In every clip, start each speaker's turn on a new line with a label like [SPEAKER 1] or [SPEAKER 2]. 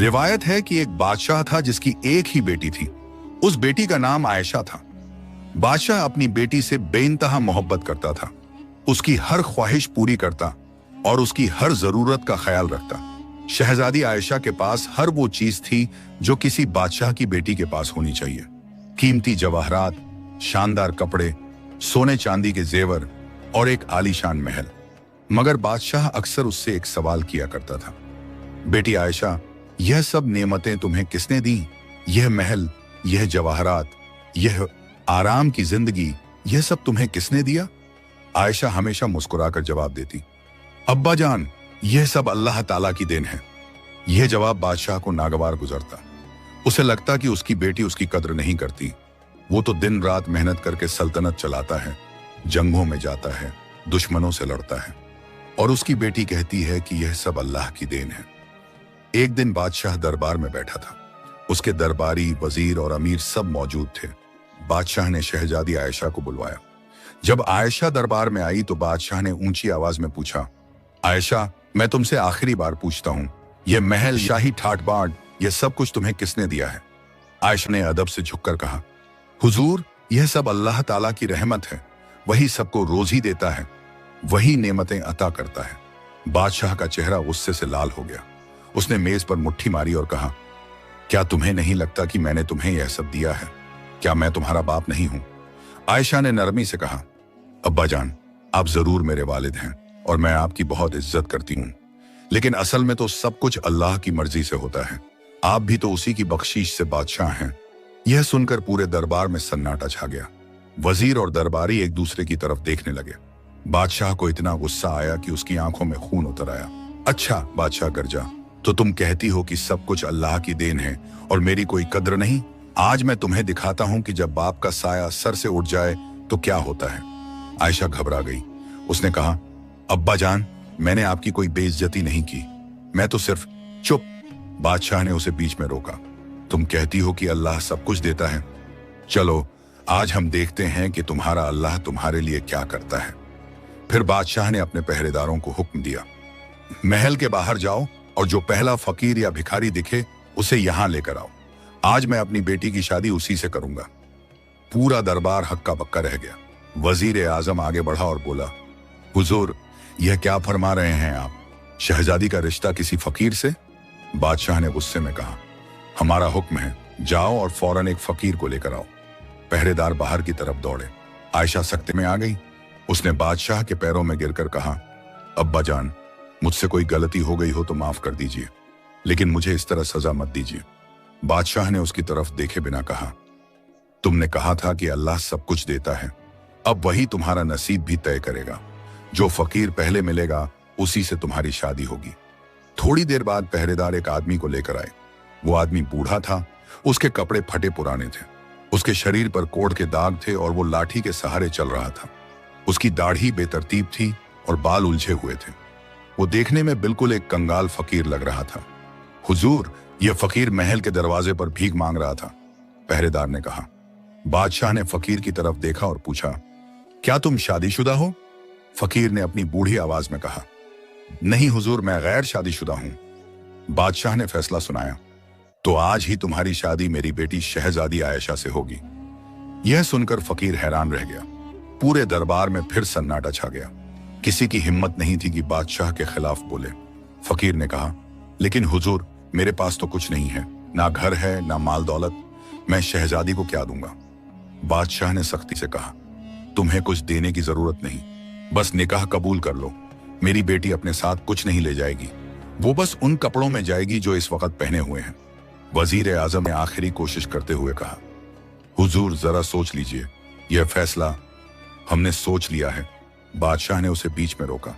[SPEAKER 1] रिवायत है कि एक बादशाह था जिसकी एक ही बेटी थी। उस बेटी का नाम आयशा था। बादशाह अपनी बेटी से बेइंतहा मोहब्बत करता था, उसकी हर ख्वाहिश पूरी करता और उसकी हर जरूरत का ख्याल रखता। शहजादी आयशा के पास हर वो चीज थी जो किसी बादशाह की बेटी के पास होनी चाहिए। कीमती जवाहरात, शानदार कपड़े, सोने चांदी के जेवर और एक आलीशान महल। मगर बादशाह अक्सर उससे एक सवाल किया करता था, बेटी आयशा, यह सब नेमतें तुम्हें किसने दी? यह महल, यह जवाहरात, यह आराम की जिंदगी, यह सब तुम्हें किसने दिया? आयशा हमेशा मुस्कुराकर जवाब देती, अब्बा जान, यह सब अल्लाह ताला की देन है। यह जवाब बादशाह को नागवार गुजरता। उसे लगता कि उसकी बेटी उसकी कद्र नहीं करती। वो तो दिन रात मेहनत करके सल्तनत चलाता है, जंगों में जाता है, दुश्मनों से लड़ता है, और उसकी बेटी कहती है कि यह सब अल्लाह की देन है। एक दिन बादशाह दरबार में बैठा था। उसके दरबारी, वजीर और अमीर सब मौजूद थे। बादशाह ने शहजादी आयशा को बुलवाया। जब आयशा दरबार में आई तो बादशाह ने ऊंची आवाज में पूछा, आयशा, मैं तुमसे आखिरी बार पूछता हूं, यह महल, शाही ठाट बाट, यह सब कुछ तुम्हें किसने दिया है? आयशा ने अदब से झुककर कहा, हुजूर, यह सब अल्लाह ताला की रहमत है। वही सबको रोजी देता है, वही नेमतें अता करता है। बादशाह का चेहरा गुस्से से लाल हो गया। उसने मेज पर मुट्ठी मारी और कहा, क्या तुम्हें नहीं लगता कि मैंने तुम्हें यह सब दिया है? क्या मैं तुम्हारा बाप नहीं हूं? आयशा ने नरमी से कहा, अब्बा जान, आप जरूर मेरे वालिद हैं और मैं आपकी बहुत इज्जत करती हूं, लेकिन असल में तो सब कुछ अल्लाह की मर्जी से होता है। आप भी तो उसी की बख्शीश से बादशाह हैं। यह सुनकर पूरे दरबार में सन्नाटा छा गया। वजीर और दरबारी एक दूसरे की तरफ देखने लगे। बादशाह को इतना गुस्सा आया कि उसकी आंखों में खून उतर आया। अच्छा बादशाह गर्जा, तो तुम कहती हो कि सब कुछ अल्लाह की देन है और मेरी कोई कद्र नहीं? आज मैं तुम्हें दिखाता हूं कि जब बाप का साया सर से उठ जाए तो क्या होता है। आयशा घबरा गई। उसने कहा, अब्बा जान, मैंने आपकी कोई बेइज्जती नहीं की, मैं तो सिर्फ। चुप! बादशाह ने उसे बीच में रोका। तुम कहती हो कि अल्लाह सब कुछ देता है। चलो आज हम देखते हैं कि तुम्हारा अल्लाह तुम्हारे लिए क्या करता है। फिर बादशाह ने अपने पहरेदारों को हुक्म दिया, महल के बाहर जाओ और जो पहला फकीर या भिखारी दिखे उसे यहां लेकर आओ। आज मैं अपनी बेटी की शादी उसी से करूंगा। पूरा दरबार हक्का बक्का रह गया। वजीर आजम आगे बढ़ा और बोला, हुजूर, यह क्या फरमा रहे हैं आप? शहजादी का रिश्ता किसी फकीर से? बादशाह ने गुस्से में कहा, हमारा हुक्म है, जाओ और फौरन एक फकीर को लेकर आओ। पहरेदार बाहर की तरफ दौड़े। आयशा सख्ते में आ गई। उसने बादशाह के पैरों में गिरकर कहा, अब्बा जान, मुझसे कोई गलती हो गई हो तो माफ कर दीजिए, लेकिन मुझे इस तरह सजा मत दीजिए। बादशाह ने उसकी तरफ देखे बिना कहा, तुमने कहा था कि अल्लाह सब कुछ देता है, अब वही तुम्हारा नसीब भी तय करेगा। जो फकीर पहले मिलेगा उसी से तुम्हारी शादी होगी। थोड़ी देर बाद पहरेदार एक आदमी को लेकर आए। वो आदमी बूढ़ा था, उसके कपड़े फटे पुराने थे, उसके शरीर पर कोढ़ के दाग थे और वो लाठी के सहारे चल रहा था। उसकी दाढ़ी बेतरतीब थी और बाल उलझे हुए थे। वो देखने में बिल्कुल एक कंगाल फकीर लग रहा था। हुजूर, यह फकीर महल के दरवाजे पर भीख मांग रहा था, पहरेदार ने कहा। बादशाह ने फकीर की तरफ देखा और पूछा, क्या तुम शादीशुदा हो? फकीर ने अपनी बूढ़ी आवाज में कहा, नहीं हुजूर, मैं गैर शादीशुदा हूं। बादशाह ने फैसला सुनाया, तो आज ही तुम्हारी शादी मेरी बेटी शहजादी आयशा से होगी। यह सुनकर फकीर हैरान रह गया। पूरे दरबार में फिर सन्नाटा छा गया। किसी की हिम्मत नहीं थी कि बादशाह के खिलाफ बोले। फकीर ने कहा, लेकिन हुजूर, मेरे पास तो कुछ नहीं है, ना घर है ना माल दौलत, मैं शहजादी को क्या दूंगा? बादशाह ने सख्ती से कहा, तुम्हें कुछ देने की जरूरत नहीं, बस निकाह कबूल कर लो। मेरी बेटी अपने साथ कुछ नहीं ले जाएगी, वो बस उन कपड़ों में जाएगी जो इस वक्त पहने हुए हैं। वजीर आजम ने आखिरी कोशिश करते हुए कहा, हुजूर जरा सोच लीजिए, यह फैसला हमने सोच लिया है। बादशाह ने उसे बीच में रोका,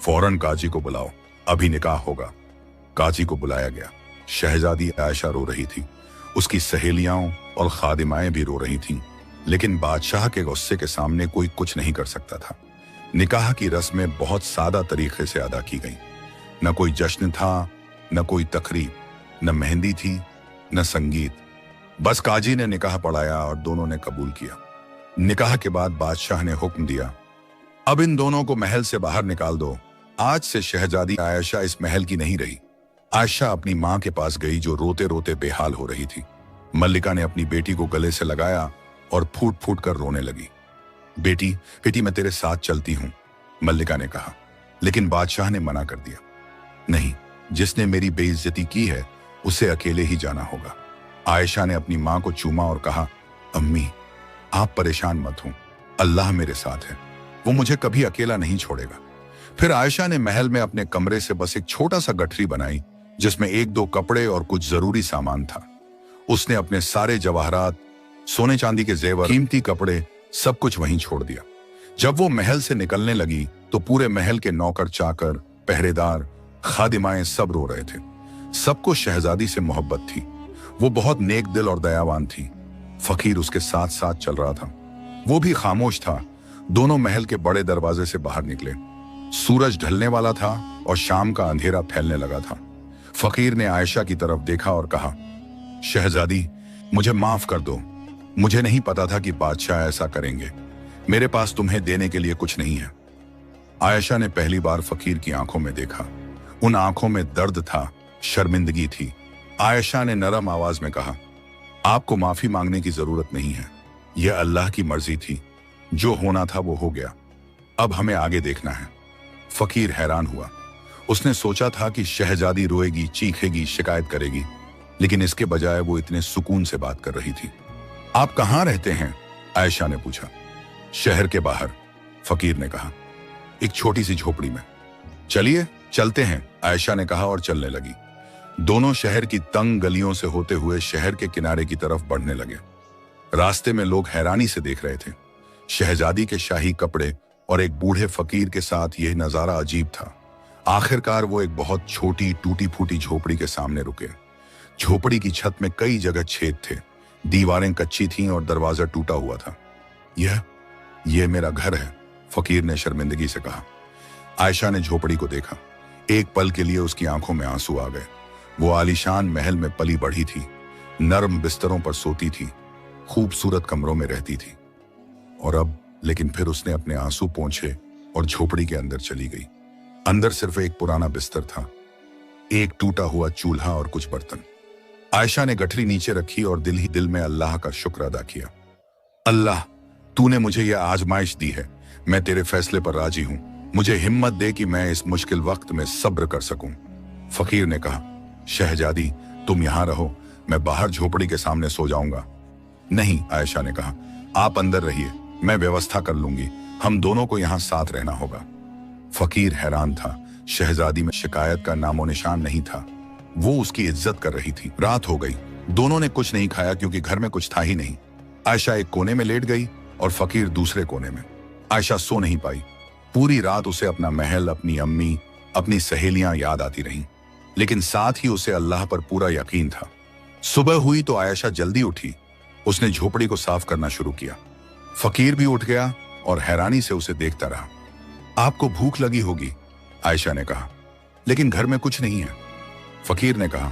[SPEAKER 1] फौरन काजी को बुलाओ, अभी निकाह होगा। काजी को बुलाया गया। शहजादी आयशा रो रही थी, उसकी सहेलियां और खादिमाएं भी रो रही थीं, लेकिन बादशाह के गुस्से के सामने कोई कुछ नहीं कर सकता था। निकाह की रस्में बहुत सादा तरीके से अदा की गईं। न कोई जश्न था, न कोई तकरीब, न मेहंदी थी, न संगीत। बस काजी ने निकाह पढ़ाया और दोनों ने कबूल किया। निकाह के बाद बादशाह ने हुक्म दिया, अब इन दोनों को महल से बाहर निकाल दो। आज से शहजादी आयशा इस महल की नहीं रही। आयशा अपनी माँ के पास गई जो रोते रोते बेहाल हो रही थी। मल्लिका ने अपनी बेटी को गले से लगाया और फूट फूट कर रोने लगी। बेटी बेटी मैं तेरे साथ चलती हूँ, मल्लिका ने कहा, लेकिन बादशाह ने मना कर दिया। नहीं, जिसने मेरी बेइज्जती की है उसे अकेले ही जाना होगा। आयशा ने अपनी माँ को चूमा और कहा, अम्मी आप परेशान मत हो, अल्लाह मेरे साथ है, वो मुझे कभी अकेला नहीं छोड़ेगा। फिर आयशा ने महल में अपने कमरे से बस एक छोटा सा गठरी बनाई जिसमें एक दो कपड़े और कुछ जरूरी सामान था। उसने अपने सारे जवाहरात, सोने चांदी के जेवर, कीमती कपड़े सब कुछ वहीं छोड़ दिया। जब वो महल से निकलने लगी तो पूरे महल के नौकर चाकर, पहरेदार, खादिमाएं सब रो रहे थे। सबको शहजादी से मोहब्बत थी। वो बहुत नेक दिल और दयावान थी। फकीर उसके साथ साथ चल रहा था। वो भी खामोश था। दोनों महल के बड़े दरवाजे से बाहर निकले। सूरज ढलने वाला था और शाम का अंधेरा फैलने लगा था। फकीर ने आयशा की तरफ देखा और कहा, शहजादी मुझे माफ कर दो, मुझे नहीं पता था कि बादशाह ऐसा करेंगे। मेरे पास तुम्हें देने के लिए कुछ नहीं है। आयशा ने पहली बार फकीर की आंखों में देखा। उन आंखों में दर्द था, शर्मिंदगी थी। आयशा ने नरम आवाज में कहा, आपको माफी मांगने की जरूरत नहीं है, यह अल्लाह की मर्जी थी। जो होना था वो हो गया, अब हमें आगे देखना है। फकीर हैरान हुआ। उसने सोचा था कि शहजादी रोएगी, चीखेगी, शिकायत करेगी, लेकिन इसके बजाय वो इतने सुकून से बात कर रही थी। आप कहाँ रहते हैं? आयशा ने पूछा। शहर के बाहर, फकीर ने कहा, एक छोटी सी झोपड़ी में। चलिए चलते हैं, आयशा ने कहा और चलने लगी। दोनों शहर की तंग गलियों से होते हुए शहर के किनारे की तरफ बढ़ने लगे। रास्ते में लोग हैरानी से देख रहे थे। शहजादी के शाही कपड़े और एक बूढ़े फकीर के साथ यह नजारा अजीब था। आखिरकार वो एक बहुत छोटी टूटी फूटी झोपड़ी के सामने रुके। झोपड़ी की छत में कई जगह छेद थे, दीवारें कच्ची थीं और दरवाजा टूटा हुआ था। यह मेरा घर है, फकीर ने शर्मिंदगी से कहा। आयशा ने झोपड़ी को देखा। एक पल के लिए उसकी आंखों में आंसू आ गए। वो आलीशान महल में पली बढ़ी थी, नरम बिस्तरों पर सोती थी, खूबसूरत कमरों में रहती थी। और अब लेकिन फिर उसने अपने आंसू पोंछे और झोपड़ी के अंदर चली गई। अंदर सिर्फ एक पुराना बिस्तर था, एक टूटा हुआ चूल्हा और कुछ बर्तन। आयशा ने गठरी नीचे रखी और दिल ही दिल में अल्लाह का शुक्र अदा किया। अल्लाह, तूने मुझे यह आजमाइश दी है, मैं तेरे फैसले पर राजी हूं। मुझे हिम्मत दे कि मैं इस मुश्किल वक्त में सब्र कर सकूं। फकीर ने कहा, शहजादी तुम यहां रहो, मैं बाहर झोपड़ी के सामने सो जाऊंगा। नहीं, आयशा ने कहा, आप अंदर रहिए, मैं व्यवस्था कर लूंगी, हम दोनों को यहां साथ रहना होगा। फकीर हैरान था। शहजादी में शिकायत का नामो निशान नहीं था। वो उसकी इज्जत कर रही थी। रात हो गई। दोनों ने कुछ नहीं खाया क्योंकि घर में कुछ था ही नहीं। आयशा एक कोने में लेट गई और फकीर दूसरे कोने में। आयशा सो नहीं पाई। पूरी रात उसे अपना महल, अपनी अम्मी, अपनी सहेलियां याद आती रहीं, लेकिन साथ ही उसे अल्लाह पर पूरा यकीन था। सुबह हुई तो आयशा जल्दी उठी। उसने झोपड़ी को साफ करना शुरू किया। फकीर भी उठ गया और हैरानी से उसे देखता रहा। आपको भूख लगी होगी, आयशा ने कहा, लेकिन घर में कुछ नहीं है। फकीर ने कहा,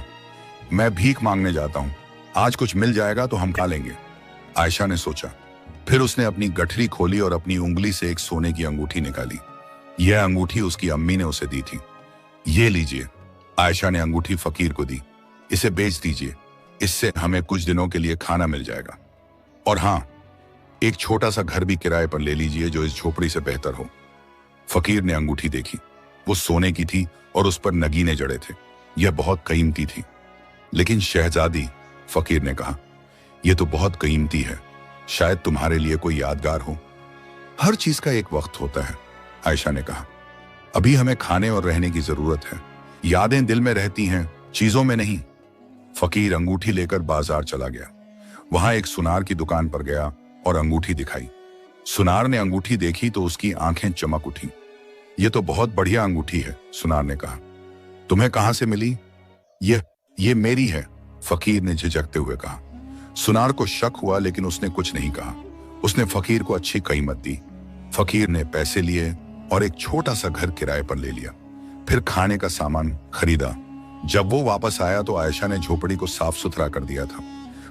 [SPEAKER 1] मैं भीख मांगने जाता हूं, आज कुछ मिल जाएगा तो हम खा लेंगे। आयशा ने सोचा। फिर उसने अपनी गठरी खोली और अपनी उंगली से एक सोने की अंगूठी निकाली। यह अंगूठी उसकी अम्मी ने उसे दी थी। ये लीजिए, आयशा ने अंगूठी फकीर को दी। इसे बेच दीजिए, इससे हमें कुछ दिनों के लिए खाना मिल जाएगा। और हाँ, एक छोटा सा घर भी किराए पर ले लीजिए जो इस झोपड़ी से बेहतर हो। फकीर ने अंगूठी देखी। वो सोने की थी और उस पर नगीने जड़े थे। यह बहुत कीमती थी। लेकिन शहजादी, फकीर ने कहा, यह तो बहुत कीमती है, शायद तुम्हारे लिए कोई यादगार हो। हर चीज का एक वक्त होता है, आयशा ने कहा। अभी हमें खाने और रहने की जरूरत है। यादें दिल में रहती हैं, चीजों में नहीं। फकीर अंगूठी लेकर बाजार चला गया। वहां एक सुनार की दुकान पर गया और अंगूठी दिखाई। सुनार ने अंगूठी देखी तो उसकी आंखें चमक उठी। यह तो बहुत बढ़िया अंगूठी है, सुनार ने कहा। तुम्हें कहां से मिली? ये मेरी है, फकीर ने झिझकते हुए कहा। सुनार को शक हुआ लेकिन उसने कुछ नहीं कहा। उसने फकीर को अच्छी कीमत दी। फकीर ने पैसे लिए और एक छोटा सा घर किराए पर ले लिया। फिर खाने का सामान खरीदा। जब वो वापस आया तो आयशा ने झोपड़ी को साफ सुथरा कर दिया था।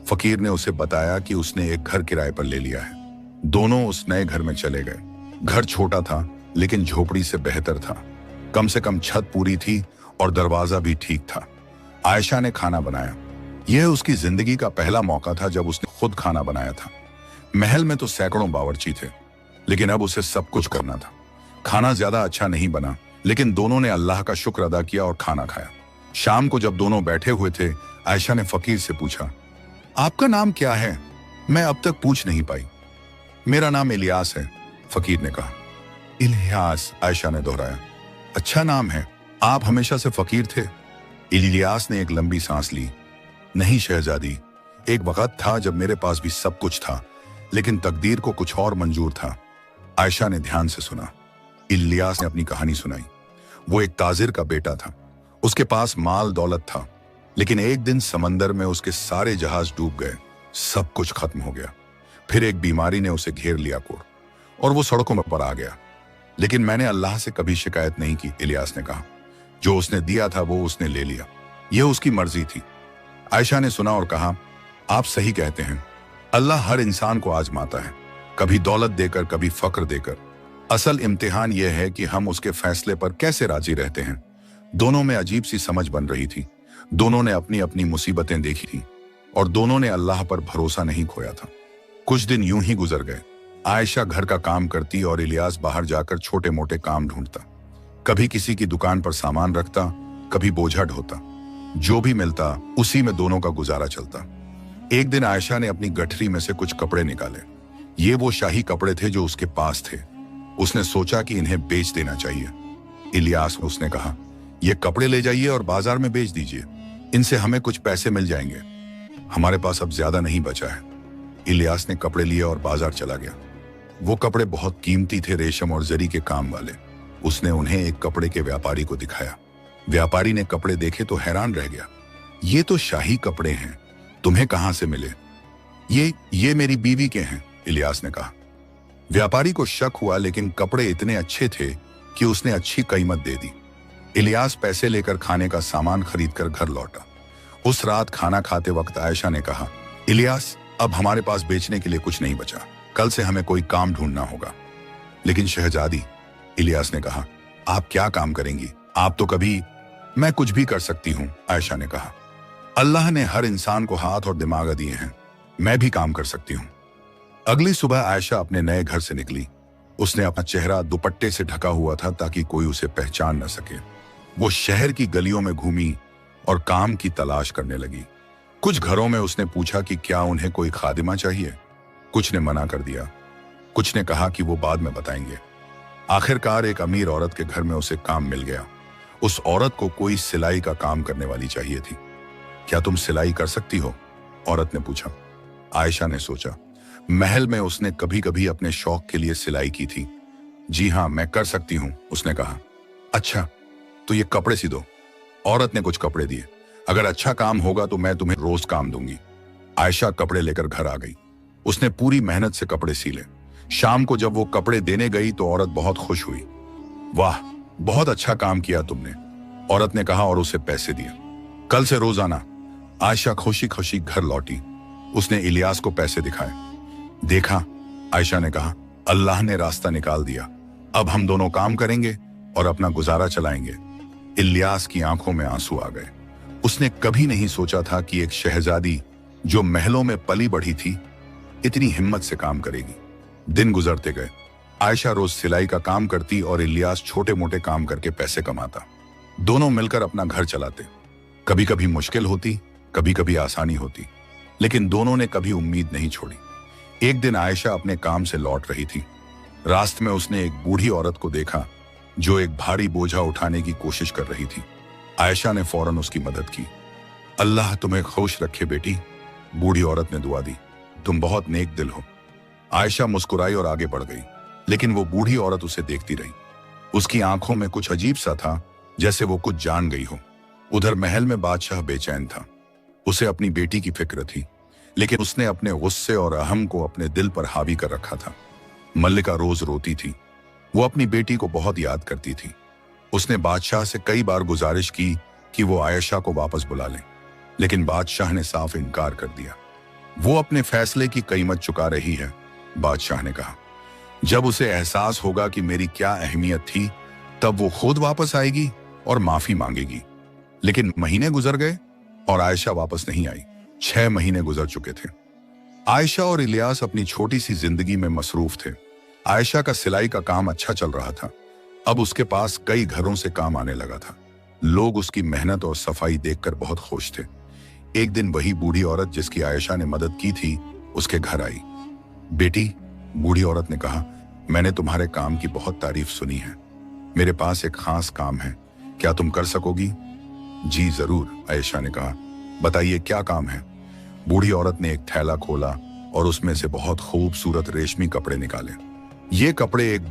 [SPEAKER 1] फकीर ने उसे बताया कि उसने एक घर किराए पर ले लिया है। दोनों उस नए घर में चले गए। घर छोटा था लेकिन झोपड़ी से बेहतर था। कम से कम छत पूरी थी और दरवाजा भी ठीक था। आयशा ने खाना बनाया। यह उसकी जिंदगी का पहला मौका था जब उसने खुद खाना बनाया था। महल में तो सैकड़ों बावर्ची थे, लेकिन अब उसे सब कुछ करना था। खाना ज्यादा अच्छा नहीं बना, लेकिन दोनों ने अल्लाह का शुक्र अदा किया और खाना खाया। शाम को जब दोनों बैठे हुए थे, आयशा ने फकीर से पूछा, आपका नाम क्या है? मैं अब तक पूछ नहीं पाई। मेरा नाम इलियास है, फकीर ने कहा। इलियास, आयशा ने दोहराया। अच्छा नाम है। आप हमेशा से फकीर थे? इलियास ने एक लंबी सांस ली। नहीं शहजादी, एक वक्त था जब मेरे पास भी सब कुछ था, लेकिन तकदीर को कुछ और मंजूर था। आयशा ने ध्यान से सुना। इलियास ने अपनी कहानी सुनाई। वो एक ताजिर का बेटा था। उसके पास माल दौलत था, लेकिन एक दिन समंदर में उसके सारे जहाज डूब गए। सब कुछ खत्म हो गया। फिर एक बीमारी ने उसे घेर लिया कोड़, और वो सड़कों पर आ गया। लेकिन मैंने अल्लाह से कभी शिकायत नहीं की, इलियास ने कहा। जो उसने दिया था वो उसने ले लिया। यह उसकी मर्जी थी। आयशा ने सुना और कहा, आप सही कहते हैं। अल्लाह हर इंसान को आजमाता है, कभी दौलत देकर, कभी फक्र देकर। असल इम्तिहान यह है कि हम उसके फैसले पर कैसे राजी रहते हैं। दोनों में अजीब सी समझ बन रही थी। दोनों ने अपनी अपनी मुसीबतें देखी थी, और दोनों ने अल्लाह पर भरोसा नहीं खोया था। कुछ दिन यूं ही गुजर गए। आयशा घर का काम करती और इलियास बाहर जाकर छोटे मोटे काम ढूंढता। कभी किसी की दुकान पर सामान रखता, कभी बोझा ढोता। जो भी मिलता उसी में दोनों का गुजारा चलता। एक दिन आयशा ने अपनी गठरी में से कुछ कपड़े निकाले। ये वो शाही कपड़े थे जो उसके पास थे। उसने सोचा कि इन्हें बेच देना चाहिए। इलियास, उसने कहा, ये कपड़े ले जाइए और बाजार में बेच दीजिए। इनसे हमें कुछ पैसे मिल जाएंगे। हमारे पास अब ज्यादा नहीं बचा है। इलियास ने कपड़े लिए और बाजार चला गया। वो कपड़े बहुत कीमती थे, रेशम और जरी के काम वाले। उसने उन्हें एक कपड़े के व्यापारी को दिखाया। व्यापारी ने कपड़े देखे तो हैरान रह गया। ये तो शाही कपड़े हैं, तुम्हें कहां से मिले? ये मेरी बीवी के हैं, इलियास ने कहा। व्यापारी को शक हुआ, लेकिन कपड़े इतने अच्छे थे कि उसने अच्छी कीमत दे दी। इलियास पैसे लेकर खाने का सामान खरीदकर घर लौटा। उस रात खाना खाते वक्त आयशा ने कहा, इलियास, अब हमारे पास बेचने के लिए कुछ नहीं बचा। कल से हमें कोई काम ढूंढना होगा। लेकिन शहजादी, इलियास ने कहा, आप क्या काम करेंगी? आप तो कभी। मैं कुछ भी कर सकती हूं, आयशा ने कहा। अल्लाह ने हर इंसान को हाथ और दिमाग दिए हैं। मैं भी काम कर सकती हूं। अगली सुबह आयशा अपने नए घर से निकली। उसने अपना चेहरा दुपट्टे से ढका हुआ था ताकि कोई उसे पहचान न सके। वो शहर की गलियों में घूमी और काम की तलाश करने लगी। कुछ घरों में उसने पूछा कि क्या उन्हें कोई खादिमा चाहिए। कुछ ने मना कर दिया। कुछ ने कहा कि वो बाद में बताएंगे। आखिरकार एक अमीर औरत के घर में उसे काम मिल गया। उस औरत को कोई सिलाई का काम करने वाली चाहिए थी। क्या तुम सिलाई कर सकती हो? औरत ने पूछा। आयशा ने सोचा। महल में उसने कभी कभी अपने शौक के लिए सिलाई की थी। जी हाँ, मैं कर सकती हूँ, उसने कहा। अच्छा, तो ये कपड़े सी दो। औरत ने कुछ कपड़े दिए। अगर अच्छा काम होगा तो मैं तुम्हें रोज काम दूंगी। आयशा कपड़े लेकर घर आ गई। उसने पूरी मेहनत से कपड़े सीले। शाम को जब वो कपड़े देने गई तो औरत बहुत खुश हुई। वाह, बहुत अच्छा काम किया तुमने, औरत ने कहा और उसे पैसे दिए। कल से रोज आना। आयशा खुशी खुशी घर लौटी। उसने इलियास को पैसे दिखाए। देखा, आयशा ने कहा, अल्लाह ने रास्ता निकाल दिया। अब हम दोनों काम करेंगे और अपना गुजारा चलाएंगे। इलियास की आंखों में आंसू आ गए। उसने कभी नहीं सोचा था कि एक शहजादी जो महलों में पली बढ़ी थी, इतनी हिम्मत से काम करेगी। दिन गुजरते गए। आयशा रोज सिलाई का काम करती और इलियास छोटे मोटे काम करके पैसे कमाता। दोनों मिलकर अपना घर चलाते। कभी कभी मुश्किल होती, कभी कभी आसानी होती, लेकिन दोनों ने कभी उम्मीद नहीं छोड़ी। एक दिन आयशा अपने काम से लौट रही थी। रास्ते में उसने एक बूढ़ी औरत को देखा जो एक भारी बोझा उठाने की कोशिश कर रही थी। आयशा ने फौरन उसकी मदद की। अल्लाह तुम्हें खुश रखे बेटी, बूढ़ी औरत ने दुआ दी। तुम बहुत नेक दिल हो। आयशा मुस्कुराई और आगे बढ़ गई, लेकिन वो बूढ़ी औरत उसे देखती रही। उसकी आंखों में कुछ अजीब सा था, जैसे वो कुछ जान गई हो। उधर महल में बादशाह बेचैन था। उसे अपनी बेटी की फिक्र थी, लेकिन उसने अपने गुस्से और अहम को अपने दिल पर हावी कर रखा था। मल्लिका रोज रोती थी। वो अपनी बेटी को बहुत याद करती थी। उसने बादशाह से कई बार गुजारिश की कि वो आयशा को वापस बुला ले, लेकिन बादशाह ने साफ इनकार कर दिया। वो अपने फैसले की कीमत चुका रही है, बादशाह ने कहा। जब उसे एहसास होगा कि मेरी क्या अहमियत थी, तब वो खुद वापस आएगी और माफी मांगेगी। लेकिन महीने गुजर गए और आयशा वापस नहीं आई। 6 महीने गुजर चुके थे। आयशा और इलियास अपनी छोटी सी जिंदगी में मसरूफ थे। आयशा का सिलाई का काम अच्छा चल रहा था। अब उसके पास कई घरों से काम आने लगा था। लोग उसकी मेहनत और सफाई देखकर बहुत खुश थे। एक दिन वही बूढ़ी औरत जिसकी आयशा ने मदद की थी उसके घर आई। बेटी, बूढ़ी औरत ने कहा, मैंने तुम्हारे काम की बहुत तारीफ सुनी है। मेरे पास एक खास काम है, क्या तुम कर सकोगी? जी जरूर, आयशा ने कहा। बताइए क्या काम है? बूढ़ी औरत ने एक थैला खोला और उसमें से बहुत खूबसूरत रेशमी कपड़े निकाले। ये कपड़े एक